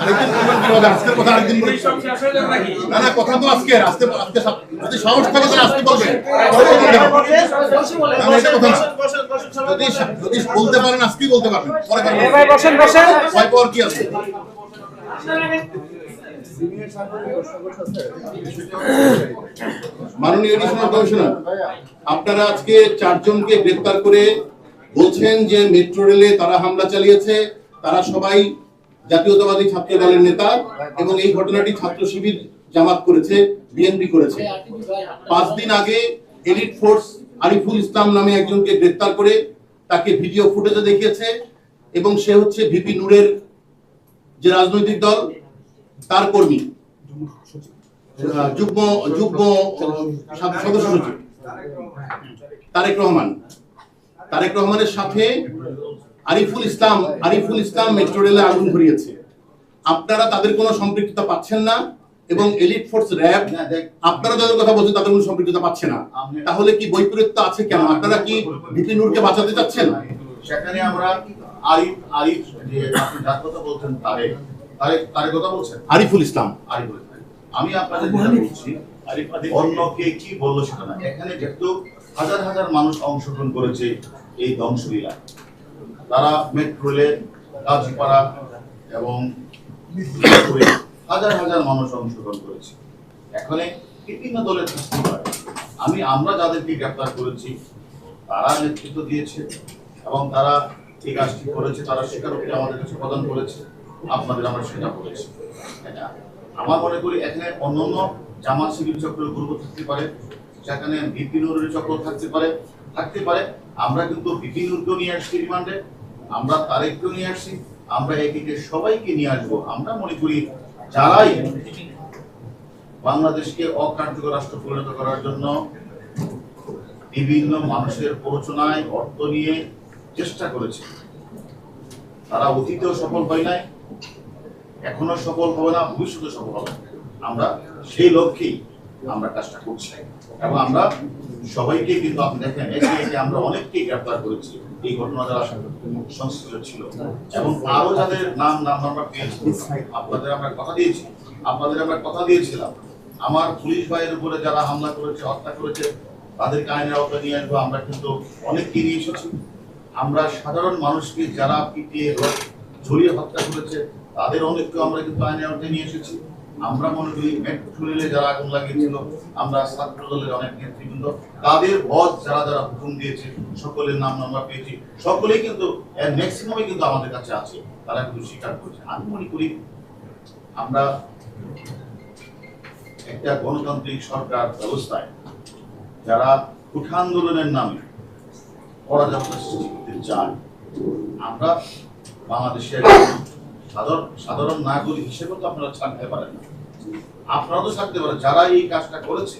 আরেকদিন বলবেন কিভাবে? আজকের কথা আরেকদিন বলবেন। না না, কথা তো আজকে আজকে আজকে যদি সাহস থাকে তাহলে আজকে বলবেন। যদি বলতে পারেন আজকেই বলতে পারবেন, পরে বসেন বসেন, ভয় পাওয়ার কি আছে? মাননীয় এডিশনাল কমিশনার, আপনারা আজকে 4 জনকে গ্রেফতার করে বলছেন যে মেট্রো রেলে তারা হামলা চালিয়েছে, তারা সবাই জাতীয়তাবাদী ছাত্র দলের নেতা এবং এই ঘটনাটি ছাত্র শিবির জামাত করেছে, বিএনপি করেছে। 5 দিন আগে এলিট ফোর্স আরিফুল ইসলাম নামে একজনকে গ্রেফতার করে তাকে ভিডিও ফুটেজে দেখিয়েছে এবং সে হচ্ছে ভিপি নূরের যে রাজনৈতিক দল তার কর্মী, যুগ্ম সদস্য সচিব তারেক রহমানের সাথে আরিফুল ইসলাম মেট্রো রেলে আগুন ধরিয়েছে। আপনারা তাদের কোনো সম্পৃক্ততা পাচ্ছেন না এবং এলিট ফোর্স র্যাব আপনারা যাদের কথা বলছেন তাদের কোনো সম্পৃক্ততা পাচ্ছে না। তাহলে কি বৈপরীত্য আছে কেন? আপনারা কি ভিপি নূরকে বাঁচাতে চাচ্ছেন? সেখানে আমরা আরিফ যে আপনি যার কথা বলছেন তারেক কথা বলছেন আরিফুল ইসলাম। আমি আপনাদের বলছি অন্য কে কি বললো সেটা না, এখানে যেহেতু হাজার হাজার মানুষ অংশগ্রহণ করেছে এই ধ্বংসলীলা, তারা মেট্রো রেলে গাজীপাড়া এবং হাজার হাজার মানুষ অংশগ্রহণ করেছে। এখানে বিভিন্ন দলের থাকতে পারে, আমরা যাদেরকে গ্রেফতার করেছি তারা নেতৃত্ব দিয়েছে এবং তারা এই কাজটি করেছে, তারা স্বীকারোক্তি আমাদের কাছে প্রদান করেছে, আপনাদের আমরা সেটা বলেছি। আমার মনে করি এখানে অন্যান্য জামাত শিবির চক্রের গ্রুপ থাকতে পারে, সেখানে ভিপি নূরের চক্র থাকতে পারে। আমরা কিন্তু ভিপি নূরকেও নিয়ে আসছি রিমান্ডে, আমরা তারেককেও নিয়ে আসছি, আমরা এদিকে সবাইকে নিয়ে আসবো। আমরা মনে করি যারাই বাংলাদেশকে অকার্যকর রাষ্ট্র পরিণত করার জন্য বিভিন্ন মানুষের প্ররোচনায় অর্থ নিয়ে চেষ্টা করেছে, তারা অতীতেও সফল হয় নাই, এখনো সফল হবে না, ভবিষ্যতে সফল হবে। আমরা সেই লক্ষ্যেই আমরা কাজটা করছি এবং আমরা সবাইকে কিন্তু আপনি দেখেন একে আমরা অনেককেই গ্রেফতার করেছি এই ঘটনা যারা সংশ্লিষ্ট ছিল এবং আরো যাদের নাম আমরা পেয়েছি। আপনাদের আমরা কথা দিয়েছিলাম আমার পুলিশ ভাইয়ের উপরে যারা হামলা করেছে, হত্যা করেছে, তাদেরকে আইনের আওতায় নিয়ে আসবো। আমরা কিন্তু অনেককে নিয়ে এসেছি। আমরা সাধারণ মানুষকে যারা পিটিয়ে ঝরিয়ে হত্যা করেছে তাদের অনেককে আমরা কিন্তু আইনের আওতায় নিয়ে এসেছি। আমরা মনে করি মেট্রো রেলে যারা আগুন লাগিয়েছিল, আমরা ছাত্র দলের অনেক নেতৃবৃন্দ, তাদের বস যারা হুকুম দিয়েছে সকলের নাম আমরা পেয়েছি। সকলেই কিন্তু ম্যাক্সিমামই কিন্তু আমাদের কাছে আছে, তারা কিন্তু স্বীকার করেছে। আমি মনে করি আমরা একটা গণতান্ত্রিক সরকার ব্যবস্থায় যারা উঠা আন্দোলনের নামে অরাজকতা সৃষ্টি করতে চায়, আমরা বাংলাদেশের সাধারণ নাগরিক হিসেবে তো আপনারা ছাড়তে পারেন না, আপনারা তো ছাড়তে পারেন। যারা এই কাজটা করেছে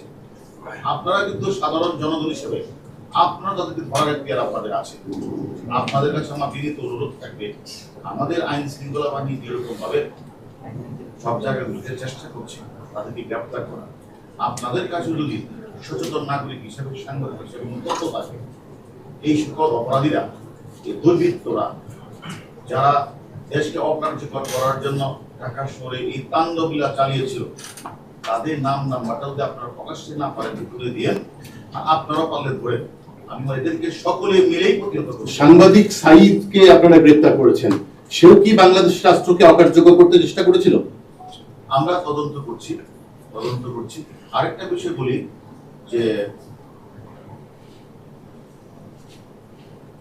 আপনারা কিন্তু সাধারণ জনগণ হিসেবে আপনারা তাদেরকে ধরার এখতিয়ার আপনাদের আছে। আপনাদের কাছে আমার বিনীত অনুরোধ থাকবে, আমাদের আইন শৃঙ্খলা বাহিনী যেরকম ভাবে সব জায়গায় বুঝতে চেষ্টা করছে তাদেরকে গ্রেফতার করা, আপনাদের কাছে যদি সচেতন নাগরিক হিসেবে সাংবাদিক হিসেবে তথ্য থাকে, এই সকল অপরাধীরা, এই দুর্বৃত্তরা যারা দেশকে অকার্যকর করার জন্য ঢাকা শহরে এই তাণ্ডবলীলা চালিয়েছিল, তাদের নাম্বারটা যদি আপনারা প্রকাশ্যে না পারেন তুলে দিয়ে আপনারা পারলে ধরে, আমি এদেরকে সকলে মিলেই প্রতিহত করব। সাংবাদিক সাঈদকে আপনারা গ্রেফতার করেছেন, সেও কি বাংলাদেশ রাষ্ট্রকে অকার্যকর করতে চেষ্টা করেছিল? আমরা তদন্ত করছি। আরেকটা বিষয় বলি যে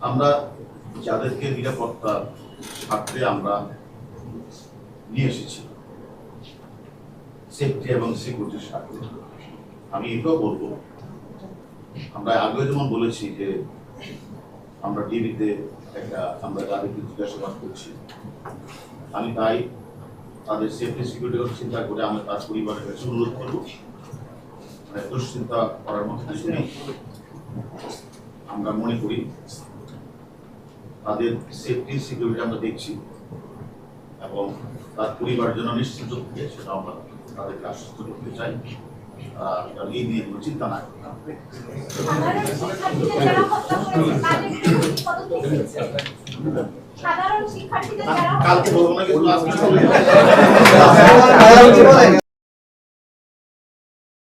আমরা যাদেরকে নিরাপত্তার স্বার্থে আমরা নিয়ে এসেছি, সেফটি এবং সিকিউরিটির স্বার্থে, আমি এটাও বলবো, আমরা আগে যেমন বলেছি যে আমরা টিভিতে আমরা তাদেরকে জিজ্ঞাসাবাদ করছি, আমি তাই তাদের সেফটি সিকিউরিটির কথা চিন্তা করে আমরা তার পরিবারের কাছে অনুরোধ করবো, মানে দুশ্চিন্তা করার মতো কিছু নেই। আমরা মনে করি তাদের সেফটি সিকিউরিটি আমরা দেখছি এবং তার পরিবারের জন্য নিশ্চিত থাকে সেটা আমরা তাদেরকে আশ্বস্ত করতে চাই। এই নিয়ে কোনো চিন্তা না কালকে বলবো না, কিন্তু আছে।